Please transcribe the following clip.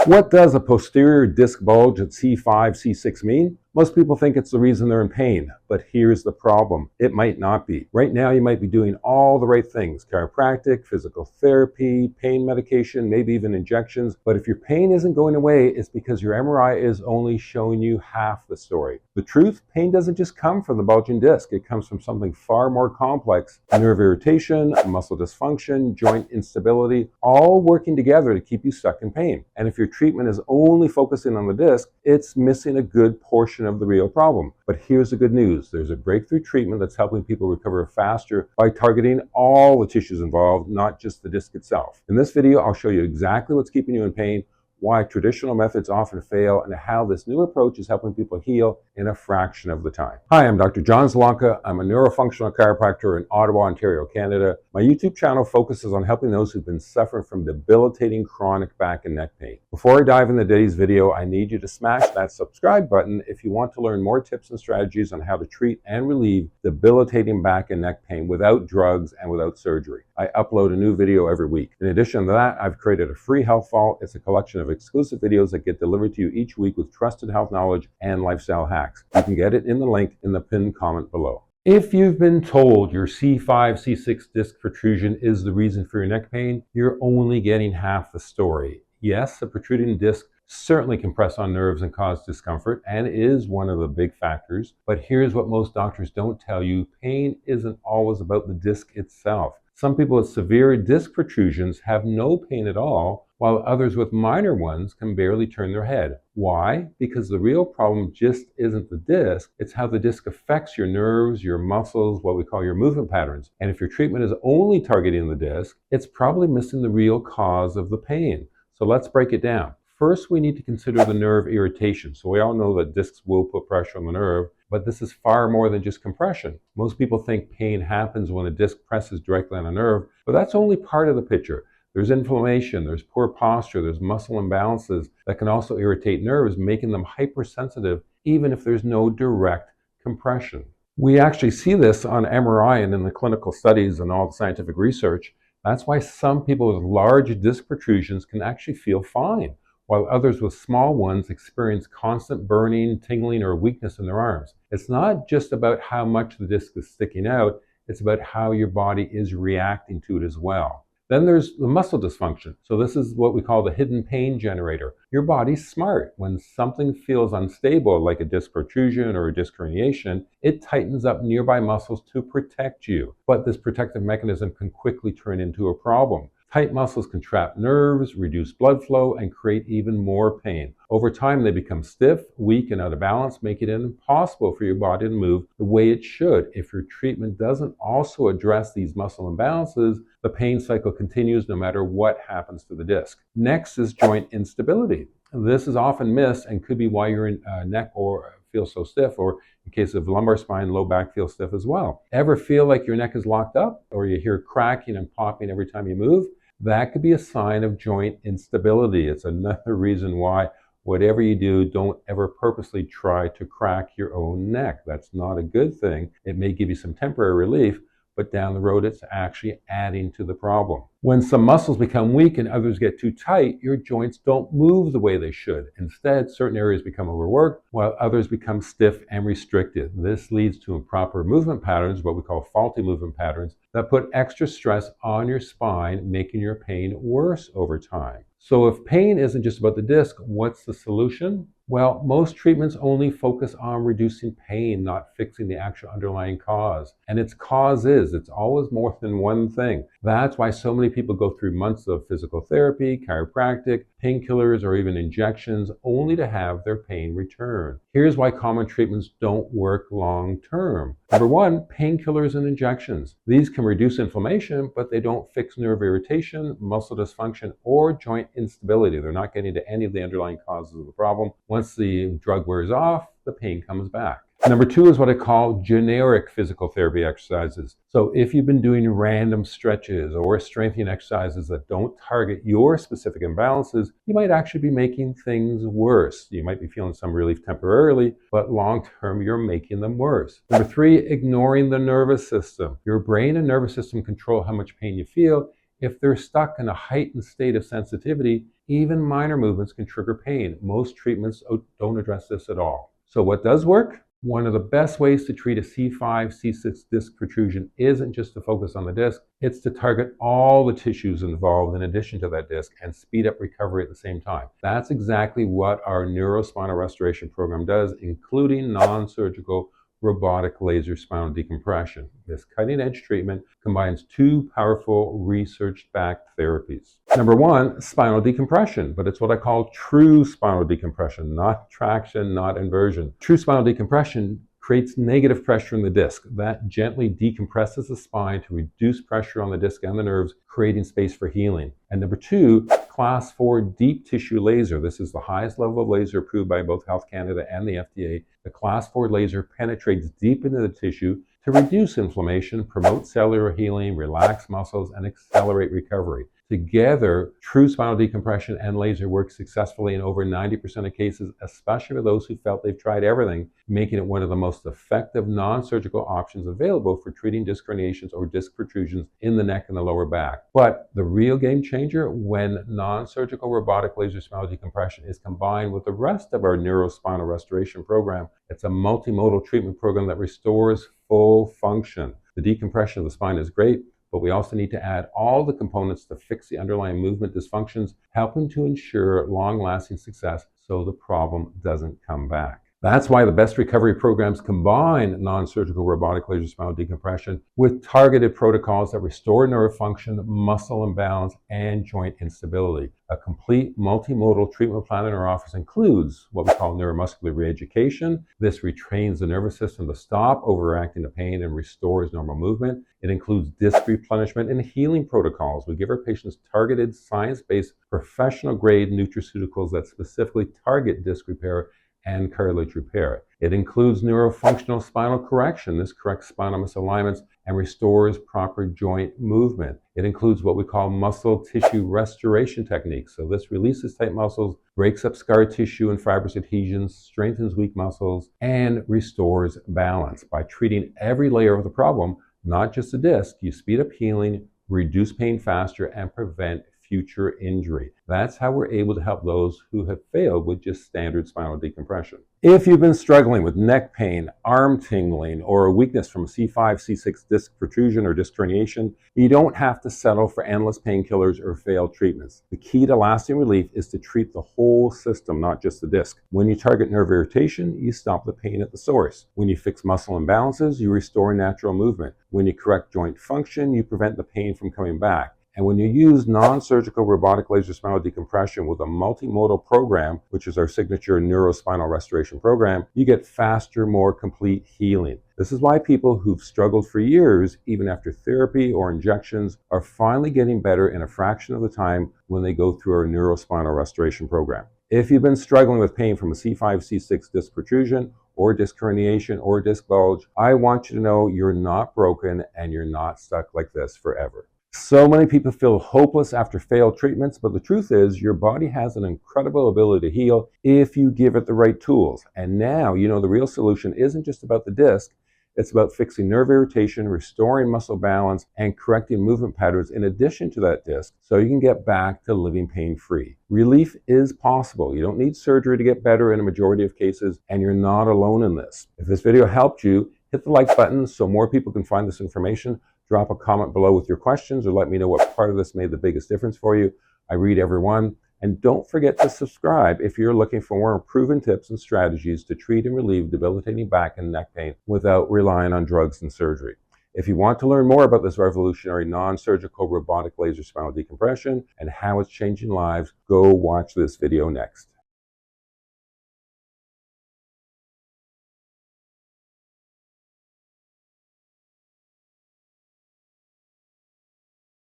What does a posterior disc bulge at C5-C6 mean? Most people think it's the reason they're in pain, but here's the problem. It might not be. Right now, you might be doing all the right things: chiropractic, physical therapy, pain medication, maybe even injections. But if your pain isn't going away, it's because your MRI is only showing you half the story. The truth, pain doesn't just come from the bulging disc. It comes from something far more complex: nerve irritation, muscle dysfunction, joint instability, all working together to keep you stuck in pain. And if your treatment is only focusing on the disc, it's missing a good portion of the real problem. But here's the good news. There's a breakthrough treatment that's helping people recover faster by targeting all the tissues involved, not just the disc itself. In this video, I'll show you exactly what's keeping you in pain, why traditional methods often fail, and how this new approach is helping people heal in a fraction of the time. Hi, I'm Dr. John Zielonka. I'm a neurofunctional chiropractor in Ottawa, Ontario, Canada. My YouTube channel focuses on helping those who've been suffering from debilitating chronic back and neck pain. Before I dive into today's video, I need you to smash that subscribe button if you want to learn more tips and strategies on how to treat and relieve debilitating back and neck pain without drugs and without surgery. I upload a new video every week. In addition to that, I've created a free health vault. It's a collection of exclusive videos that get delivered to you each week with trusted health knowledge and lifestyle hacks. You can get it in the link in the pinned comment below. If you've been told your C5-C6 disc protrusion is the reason for your neck pain, you're only getting half the story. Yes, a protruding disc certainly can press on nerves and cause discomfort, and is one of the big factors. But here's what most doctors don't tell you: pain isn't always about the disc itself. Some people with severe disc protrusions have no pain at all, while others with minor ones can barely turn their head. Why? Because the real problem just isn't the disc, it's how the disc affects your nerves, your muscles, what we call your movement patterns. And if your treatment is only targeting the disc, it's probably missing the real cause of the pain. So let's break it down. First, we need to consider the nerve irritation. So we all know that discs will put pressure on the nerve, but this is far more than just compression. Most people think pain happens when a disc presses directly on a nerve, but that's only part of the picture. There's inflammation, there's poor posture, there's muscle imbalances that can also irritate nerves, making them hypersensitive even if there's no direct compression. We actually see this on MRI and in the clinical studies and all the scientific research. That's why some people with large disc protrusions can actually feel fine, while others with small ones experience constant burning, tingling, or weakness in their arms. It's not just about how much the disc is sticking out, it's about how your body is reacting to it as well. Then there's the muscle dysfunction. So this is what we call the hidden pain generator. Your body's smart. When something feels unstable, like a disc protrusion or a disc herniation, it tightens up nearby muscles to protect you. But this protective mechanism can quickly turn into a problem. Tight muscles can trap nerves, reduce blood flow, and create even more pain. Over time, they become stiff, weak, and out of balance, making it impossible for your body to move the way it should. If your treatment doesn't also address these muscle imbalances, the pain cycle continues no matter what happens to the disc. Next is joint instability. This is often missed and could be why your neck or feels so stiff, or in case of lumbar spine, low back feels stiff as well. Ever feel like your neck is locked up, or you hear cracking and popping every time you move? That could be a sign of joint instability. It's another reason why whatever you do, don't ever purposely try to crack your own neck. That's not a good thing. It may give you some temporary relief, but down the road, it's actually adding to the problem. When some muscles become weak and others get too tight, your joints don't move the way they should. Instead, certain areas become overworked, while others become stiff and restricted. This leads to improper movement patterns, what we call faulty movement patterns, that put extra stress on your spine, making your pain worse over time. So if pain isn't just about the disc, what's the solution? Well, most treatments only focus on reducing pain, not fixing the actual underlying cause. And its cause it's always more than one thing. That's why so many people go through months of physical therapy, chiropractic, painkillers, or even injections, only to have their pain return. Here's why common treatments don't work long term. Number one, painkillers and injections. These can reduce inflammation, but they don't fix nerve irritation, muscle dysfunction, or joint instability. They're not getting to any of the underlying causes of the problem. Once the drug wears off, the pain comes back. Number two is what I call generic physical therapy exercises. So if you've been doing random stretches or strengthening exercises that don't target your specific imbalances, you might actually be making things worse. You might be feeling some relief temporarily, but long term, you're making them worse. Number three, ignoring the nervous system. Your brain and nervous system control how much pain you feel. If they're stuck in a heightened state of sensitivity, even minor movements can trigger pain. Most treatments don't address this at all. So what does work? One of the best ways to treat a C5-C6 disc protrusion isn't just to focus on the disc, it's to target all the tissues involved in addition to that disc and speed up recovery at the same time. That's exactly what our neurospinal restoration program does, including non-surgical robotic laser spinal decompression. This cutting-edge treatment combines two powerful research-backed therapies. Number one, spinal decompression, but it's what I call true spinal decompression, not traction, not inversion. True spinal decompression creates negative pressure in the disc. That gently decompresses the spine to reduce pressure on the disc and the nerves, creating space for healing. And number two, Class 4 deep tissue laser. This is the highest level of laser approved by both Health Canada and the FDA. The Class 4 laser penetrates deep into the tissue to reduce inflammation, promote cellular healing, relax muscles, and accelerate recovery. Together, true spinal decompression and laser work successfully in over 90% of cases, especially for those who felt they've tried everything, making it one of the most effective non-surgical options available for treating disc herniations or disc protrusions in the neck and the lower back. But the real game changer, when non-surgical robotic laser spinal decompression is combined with the rest of our neurospinal restoration program, it's a multimodal treatment program that restores full function. The decompression of the spine is great, but we also need to add all the components to fix the underlying movement dysfunctions, helping to ensure long-lasting success so the problem doesn't come back. That's why the best recovery programs combine non-surgical robotic laser spinal decompression with targeted protocols that restore nerve function, muscle imbalance, and joint instability. A complete multimodal treatment plan in our office includes what we call neuromuscular reeducation. This retrains the nervous system to stop overreacting to pain and restores normal movement. It includes disc replenishment and healing protocols. We give our patients targeted, science-based, professional-grade nutraceuticals that specifically target disc repair and cartilage repair. It includes neurofunctional spinal correction. This corrects spinal misalignments and restores proper joint movement. It includes what we call muscle tissue restoration techniques. So this releases tight muscles, breaks up scar tissue and fibrous adhesions, strengthens weak muscles, and restores balance. By treating every layer of the problem, not just the disc, you speed up healing, reduce pain faster, and prevent future injury. That's how we're able to help those who have failed with just standard spinal decompression. If you've been struggling with neck pain, arm tingling, or a weakness from a C5-C6 disc protrusion or disc herniation, you don't have to settle for endless painkillers or failed treatments. The key to lasting relief is to treat the whole system, not just the disc. When you target nerve irritation, you stop the pain at the source. When you fix muscle imbalances, you restore natural movement. When you correct joint function, you prevent the pain from coming back. And when you use non-surgical robotic laser spinal decompression with a multimodal program, which is our signature neurospinal restoration program, you get faster, more complete healing. This is why people who've struggled for years, even after therapy or injections, are finally getting better in a fraction of the time when they go through our neurospinal restoration program. If you've been struggling with pain from a C5-C6 disc protrusion or disc herniation or disc bulge, I want you to know you're not broken and you're not stuck like this forever. So many people feel hopeless after failed treatments, but the truth is your body has an incredible ability to heal if you give it the right tools. And now you know the real solution isn't just about the disc, it's about fixing nerve irritation, restoring muscle balance, and correcting movement patterns in addition to that disc so you can get back to living pain-free. Relief is possible. You don't need surgery to get better in a majority of cases, and you're not alone in this. If this video helped you, hit the like button so more people can find this information. Drop a comment below with your questions or let me know what part of this made the biggest difference for you. I read every one. And don't forget to subscribe if you're looking for more proven tips and strategies to treat and relieve debilitating back and neck pain without relying on drugs and surgery. If you want to learn more about this revolutionary non-surgical robotic laser spinal decompression and how it's changing lives, go watch this video next.